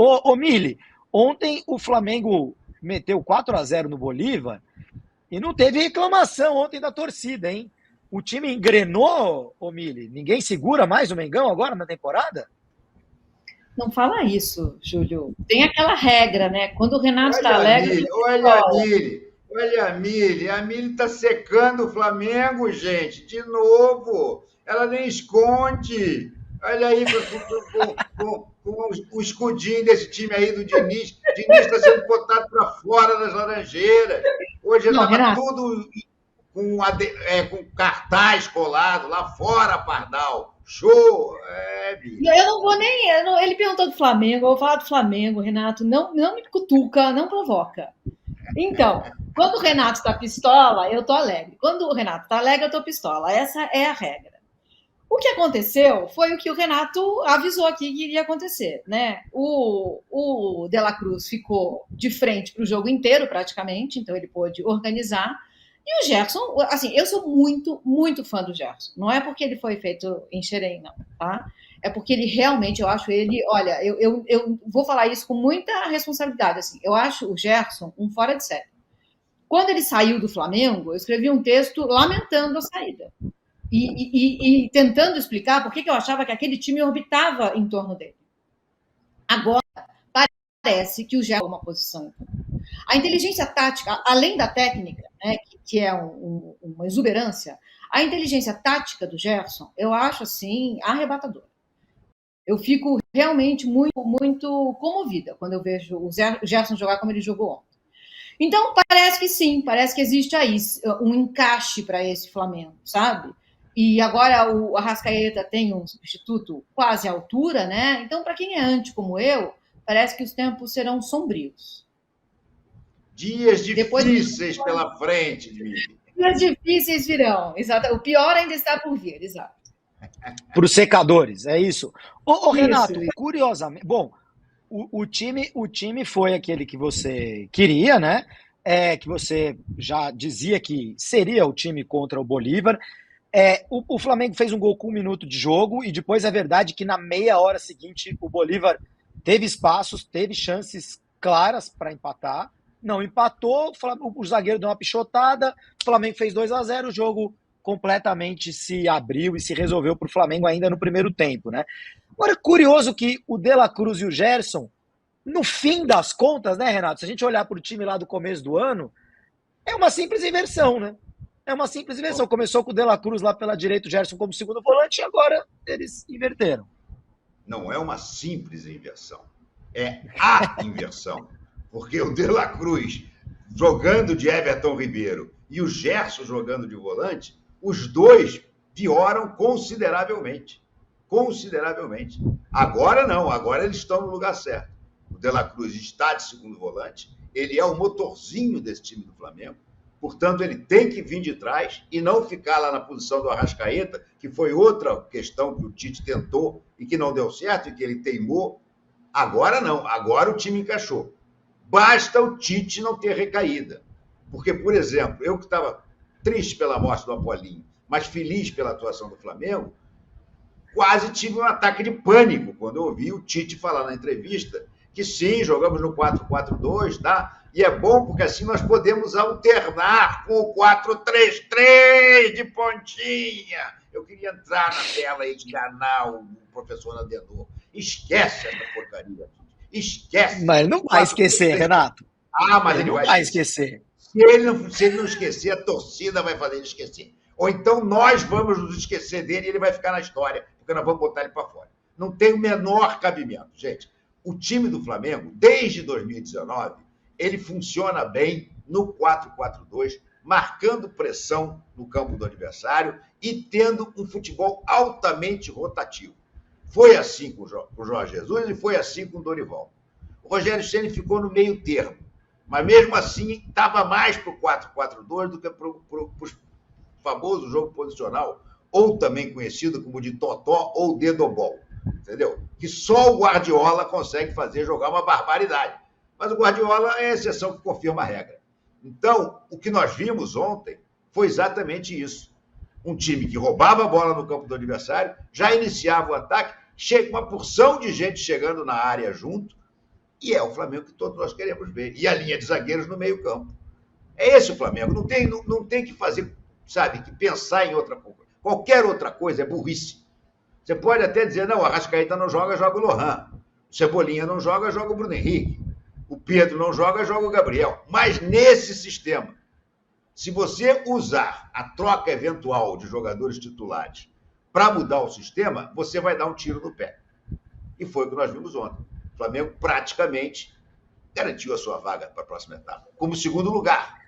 Ô Mili, ontem o Flamengo meteu 4-0 no Bolívar e não teve reclamação ontem da torcida, hein? O time engrenou, ô Mili? Ninguém segura mais o Mengão agora na temporada? Não fala isso, Júlio. Tem aquela regra, né? Quando o Renato está alegre. Olha a Mili está secando o Flamengo, gente, de novo. Ela nem esconde. Olha aí com o escudinho desse time aí do Diniz. O Diniz está sendo botado para fora das Laranjeiras. Hoje estava tudo com cartaz colado lá fora, Pardal. Show! Eu não vou nem. Ele perguntou do Flamengo, eu vou falar do Flamengo, Renato. Não me cutuca, não provoca. Então, quando o Renato está pistola, eu tô alegre. Quando o Renato está alegre, eu tô pistola. Essa é a regra. O que aconteceu foi o que o Renato avisou aqui que iria acontecer, né? O De La Cruz ficou de frente para o jogo inteiro, praticamente, então ele pôde organizar. E o Gerson, assim, eu sou muito, muito fã do Gerson. Não é porque ele foi feito em Xerém, não, tá? É porque ele realmente, eu acho ele, olha, eu vou falar isso com muita responsabilidade, assim, eu acho o Gerson um fora de série. Quando ele saiu do Flamengo, eu escrevi um texto lamentando a saída. E tentando explicar por que eu achava que aquele time orbitava em torno dele. Agora, parece que o Gerson é uma posição. A inteligência tática, além da técnica, né, que é uma exuberância, a inteligência tática do Gerson, eu acho, assim, arrebatadora. Eu fico realmente muito, muito comovida quando eu vejo o Gerson jogar como ele jogou ontem. Então, parece que sim, parece que existe aí um encaixe para esse Flamengo, sabe? E agora o Arrascaeta tem um substituto quase à altura, né? Então, para quem é anti como eu, parece que os tempos serão sombrios. Dias difíceis pela frente, Mili. Dias difíceis virão, exato. O pior ainda está por vir, exato. Para os secadores, é isso. Ô Renato, curiosamente, bom, o time foi aquele que você queria, né? Que você já dizia que seria o time contra o Bolívar. O Flamengo fez um gol com 1 minuto de jogo e depois é verdade que na meia hora seguinte o Bolívar teve espaços, teve chances claras para empatar. Não empatou, o zagueiro deu uma pichotada, o Flamengo fez 2-0, o jogo completamente se abriu e se resolveu para o Flamengo ainda no primeiro tempo, né? Agora, curioso que o De La Cruz e o Gerson, no fim das contas, né, Renato? Se a gente olhar para o time lá do começo do ano, é uma simples inversão, né? É uma simples inversão. Começou com o De La Cruz lá pela direita, o Gerson como segundo volante, e agora eles inverteram. Não é uma simples inversão. É a inversão. Porque o De La Cruz jogando de Everton Ribeiro e o Gerson jogando de volante, os dois pioram consideravelmente. Consideravelmente. Agora não, agora eles estão no lugar certo. O De La Cruz está de segundo volante, ele é o motorzinho desse time do Flamengo, portanto ele tem que vir de trás e não ficar lá na posição do Arrascaeta, que foi outra questão que o Tite tentou e que não deu certo e que ele teimou. Agora não, agora o time encaixou. Basta o Tite não ter recaída. Porque, por exemplo, eu que estava triste pela morte do Apolinho, mas feliz pela atuação do Flamengo, quase tive um ataque de pânico quando eu ouvi o Tite falar na entrevista que sim, jogamos no 4-4-2, tá? E é bom porque assim nós podemos alternar com o 4-3-3 de pontinha. Eu queria entrar na tela e enganar o professor Adenor. Esquece essa porcaria. Esquece. Mas ele não vai esquecer, Renato. Mas ele vai esquecer. Se ele não esquecer, a torcida vai fazer ele esquecer. Ou então nós vamos nos esquecer dele e ele vai ficar na história, porque nós vamos botar ele para fora. Não tem o menor cabimento, gente. O time do Flamengo, desde 2019, ele funciona bem no 4-4-2, marcando pressão no campo do adversário e tendo um futebol altamente rotativo. Foi assim com o Jorge Jesus e foi assim com o Dorival. O Rogério Ceni ficou no meio termo, mas mesmo assim estava mais para o 4-4-2 do que para o famoso jogo posicional, ou também conhecido como de totó ou dedobol, entendeu? Que só o Guardiola consegue fazer jogar uma barbaridade. Mas o Guardiola é a exceção que confirma a regra. Então, o que nós vimos ontem foi exatamente isso. Um time que roubava a bola no campo do adversário, já iniciava o ataque, chega uma porção de gente chegando na área junto, E é o Flamengo que todos nós queremos ver. E a linha de zagueiros no meio-campo. É esse o Flamengo. Não tem que fazer, sabe, que pensar em outra coisa. Qualquer outra coisa é burrice. Você pode até dizer, não, o Arrascaeta não joga, joga o Lohan. O Cebolinha não joga, joga o Bruno Henrique. O Pedro não joga, joga o Gabriel. Mas nesse sistema, se você usar a troca eventual de jogadores titulares para mudar o sistema, você vai dar um tiro no pé. E foi o que nós vimos ontem. O Flamengo praticamente garantiu a sua vaga para a próxima etapa, como segundo lugar,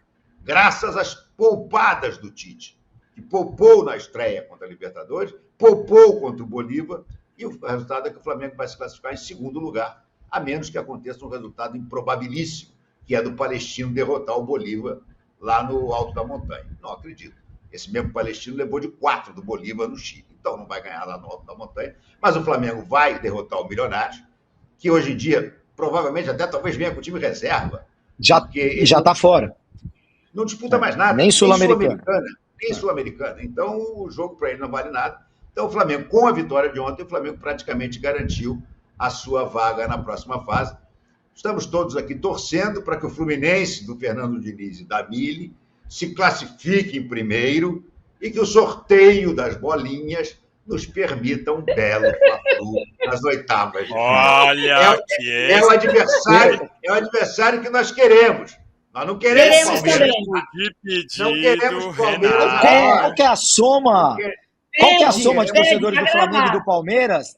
graças às poupadas do Tite, que poupou na estreia contra a Libertadores, poupou contra o Bolívar, e o resultado é que o Flamengo vai se classificar em segundo lugar, a menos que aconteça um resultado improbabilíssimo, que é do Palestino derrotar o Bolívar lá no alto da montanha. Não acredito. Esse mesmo Palestino levou de 4 do Bolívar no Chile, então não vai ganhar lá no alto da montanha, mas o Flamengo vai derrotar o Milionários, que hoje em dia provavelmente até talvez venha com o time reserva. Já está fora. Não disputa mais nada. Nem Sul-Americana. Nem Sul-Americana. Então, o jogo para ele não vale nada. Então, o Flamengo, com a vitória de ontem, o Flamengo praticamente garantiu a sua vaga na próxima fase. Estamos todos aqui torcendo para que o Fluminense, do Fernando Diniz e da Mille, se classifique em primeiro e que o sorteio das bolinhas nos permita um belo Fla-Flu nas oitavas. Olha, é o adversário que nós queremos. Nós não queremos Palmeiras. Não queremos Palmeiras. Qual que é a soma? Qual que é a soma de torcedores do Flamengo e do Palmeiras?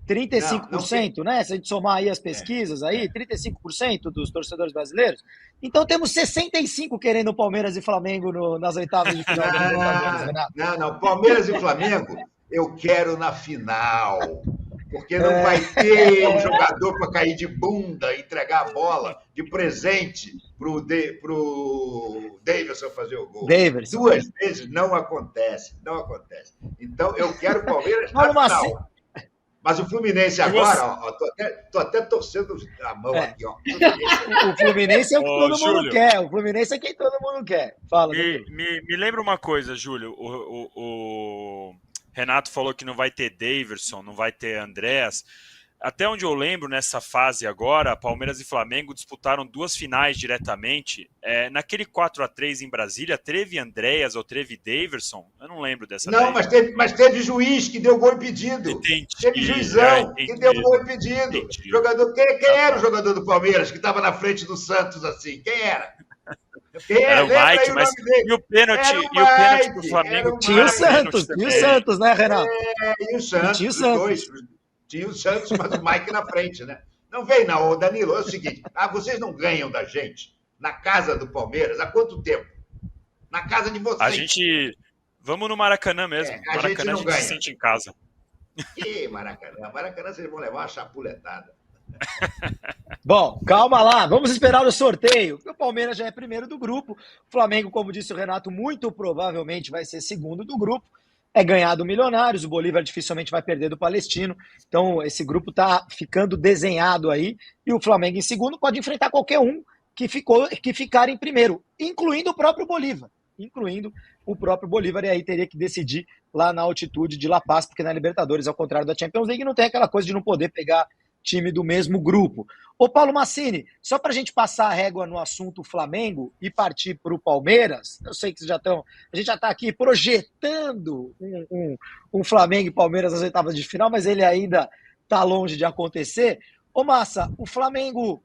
35%, né? Se a gente somar aí as pesquisas, aí, 35% dos torcedores brasileiros. Então temos 65 querendo Palmeiras e Flamengo nas oitavas de final da Libertadores, Renato. Não. Palmeiras e Flamengo eu quero na final. Porque não vai ter um jogador para cair de bunda e entregar a bola de presente pro Davidson fazer o gol. Davidson. 2 vezes não acontece. Então eu quero o Palmeiras na final. Mas o Fluminense agora, ó, tô até torcendo a mão aqui, ó. O Fluminense é o que todo mundo quer. O Fluminense é quem todo mundo quer. Fala. Me lembra uma coisa, Júlio. O Renato falou que não vai ter Daverson, não vai ter Andréas. Até onde eu lembro, nessa fase agora, Palmeiras e Flamengo disputaram 2 finais diretamente. Naquele 4-3 em Brasília, teve Andréas ou teve Daverson? Eu não lembro dessa. Não, mas teve juiz que deu gol impedido. Entendi, teve juizão que deu gol impedido. Jogador, quem era o jogador do Palmeiras que estava na frente do Santos assim? Quem era? Era o Mike, mas e o pênalti do Flamengo? Tinha o Santos, né, Renato? E o Santos, os dois. Tinha o Santos, mas o Mike na frente, né? Não vem não, Danilo, é o seguinte, vocês não ganham da gente na casa do Palmeiras há quanto tempo? Na casa de vocês. Vamos no Maracanã mesmo. Maracanã a gente se sente em casa. Ih, Maracanã vocês vão levar uma chapuletada. Bom, calma lá, vamos esperar o sorteio. O Palmeiras já é primeiro do grupo. O Flamengo, como disse o Renato, muito provavelmente vai ser segundo do grupo. É ganhar do Milionários, o Bolívar dificilmente vai perder do Palestino. Então, esse grupo está ficando desenhado aí. E o Flamengo em segundo pode enfrentar qualquer um que ficar em primeiro, incluindo o próprio Bolívar. E aí teria que decidir lá na altitude de La Paz, porque na Libertadores, ao contrário da Champions League, não tem aquela coisa de não poder pegar time do mesmo grupo. Ô Paulo Massini, só para a gente passar a régua no assunto Flamengo e partir para o Palmeiras, eu sei que vocês a gente já está aqui projetando um Flamengo e Palmeiras nas oitavas de final, mas ele ainda está longe de acontecer. Ô Massa, o Flamengo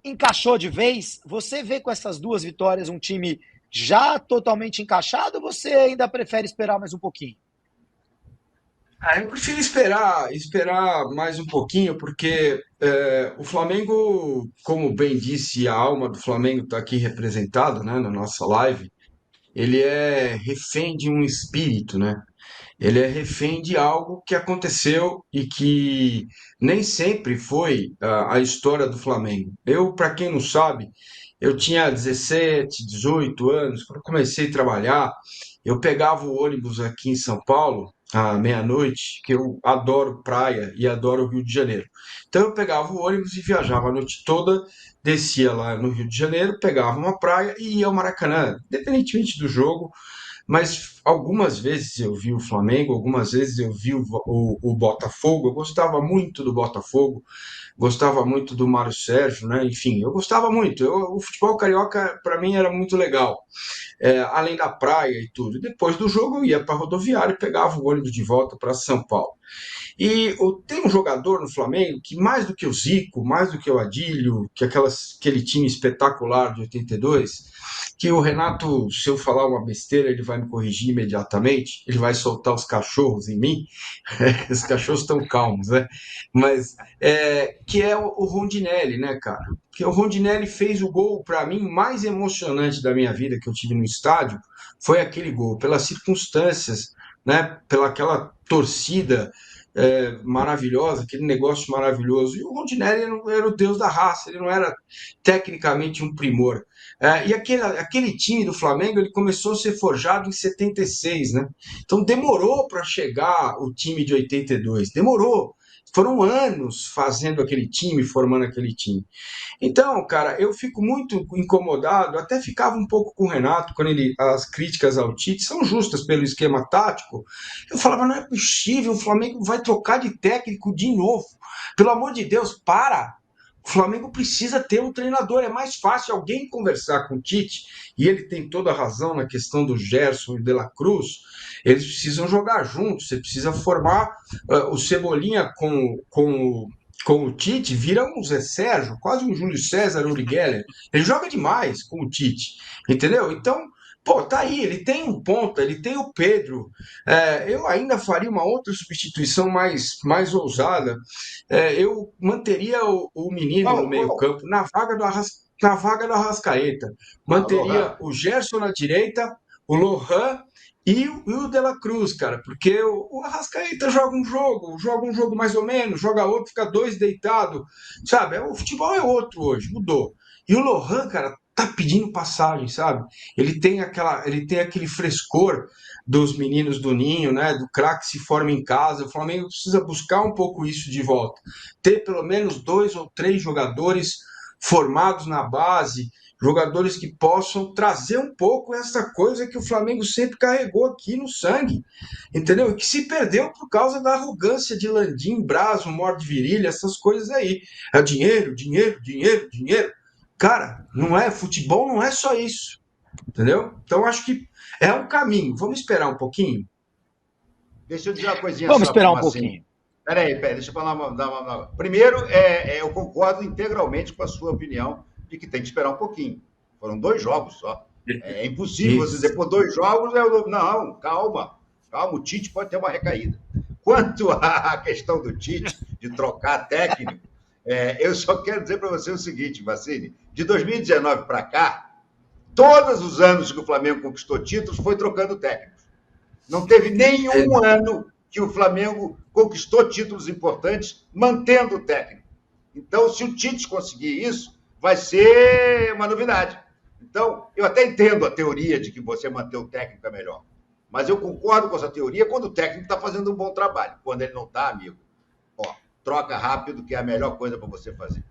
encaixou de vez? Você vê com essas 2 vitórias um time já totalmente encaixado ou você ainda prefere esperar mais um pouquinho? Eu prefiro esperar mais um pouquinho, porque o Flamengo, como bem disse, a alma do Flamengo está aqui representada, né, na nossa live. Ele é refém de um espírito, né? Ele é refém de algo que aconteceu e que nem sempre foi a história do Flamengo. Para quem não sabe, eu tinha 17, 18 anos, quando eu comecei a trabalhar, eu pegava o ônibus aqui em São Paulo, à meia-noite, que eu adoro praia e adoro o Rio de Janeiro. Então eu pegava o ônibus e viajava a noite toda, descia lá no Rio de Janeiro, pegava uma praia e ia ao Maracanã, independentemente do jogo, mas algumas vezes eu vi o Flamengo, algumas vezes eu vi o Botafogo. Eu gostava muito do Botafogo, gostava muito do Mário Sérgio, né? Enfim, eu gostava muito. O futebol carioca, para mim, era muito legal. Além da praia e tudo. Depois do jogo, eu ia para a rodoviária e pegava o ônibus de volta para São Paulo. E tem um jogador no Flamengo que, mais do que o Zico, mais do que o Adílio, que aquele time espetacular de 82, que o Renato, se eu falar uma besteira, ele vai me corrigir imediatamente, ele vai soltar os cachorros em mim, os cachorros estão calmos, né? Mas, que é o Rondinelli, né, cara? Porque o Rondinelli fez o gol, para mim, mais emocionante da minha vida, que eu tive no estádio, foi aquele gol, pelas circunstâncias, né? Pela aquela torcida maravilhosa, aquele negócio maravilhoso. E o Rondinelli era o deus da raça, ele não era tecnicamente um primor. E aquele time do Flamengo, ele começou a ser forjado em 76, né? Então demorou para chegar o time de 82, demorou. Foram anos fazendo aquele time, formando aquele time. Então, cara, eu fico muito incomodado, até ficava um pouco com o Renato, quando as críticas ao Tite são justas pelo esquema tático. Eu falava, não é possível, o Flamengo vai trocar de técnico de novo. Pelo amor de Deus, para! O Flamengo precisa ter um treinador, é mais fácil alguém conversar com o Tite, e ele tem toda a razão na questão do Gerson e De La Cruz. Eles precisam jogar juntos, você precisa formar o Cebolinha com o Tite, vira um Zé Sérgio, quase um Júlio César Uri Geller. Ele joga demais com o Tite, entendeu? Então, pô, tá aí, ele tem um ponta, ele tem o Pedro. Eu ainda faria uma outra substituição mais ousada. Eu manteria o menino no meio-campo na vaga do Arrascaeta. Manteria o Gerson na direita, o Lohan e o De La Cruz, cara, porque o Arrascaeta joga um jogo mais ou menos, joga outro, fica dois deitado, sabe? O futebol é outro hoje, mudou. E o Lohan, cara, tá pedindo passagem, sabe? Ele tem aquele frescor dos meninos do Ninho, né? Do craque se forma em casa. O Flamengo precisa buscar um pouco isso de volta. Ter pelo menos 2 ou 3 jogadores formados na base, jogadores que possam trazer um pouco essa coisa que o Flamengo sempre carregou aqui no sangue, entendeu? E que se perdeu por causa da arrogância de Landim, Braz, humor de virilha, essas coisas aí. É dinheiro, dinheiro, dinheiro, dinheiro. Cara, futebol não é só isso, entendeu? Então acho que é um caminho. Vamos esperar um pouquinho? Deixa eu dizer uma coisinha Vamos só esperar um assim. pouquinho. Peraí, deixa eu falar uma. Primeiro, eu concordo integralmente com a sua opinião de que tem que esperar um pouquinho. Foram 2 jogos só. É impossível você dizer, 2 jogos, não, calma, o Tite pode ter uma recaída. Quanto à questão do Tite, de trocar técnico, eu só quero dizer para você o seguinte, Vassini, de 2019 para cá, todos os anos que o Flamengo conquistou títulos foi trocando técnicos. Não teve nenhum ano que o Flamengo conquistou títulos importantes mantendo o técnico. Então, se o Tite conseguir isso, vai ser uma novidade. Então, eu até entendo a teoria de que você manter o técnico é melhor. Mas eu concordo com essa teoria quando o técnico está fazendo um bom trabalho. Quando ele não está, amigo, troca rápido, que é a melhor coisa para você fazer.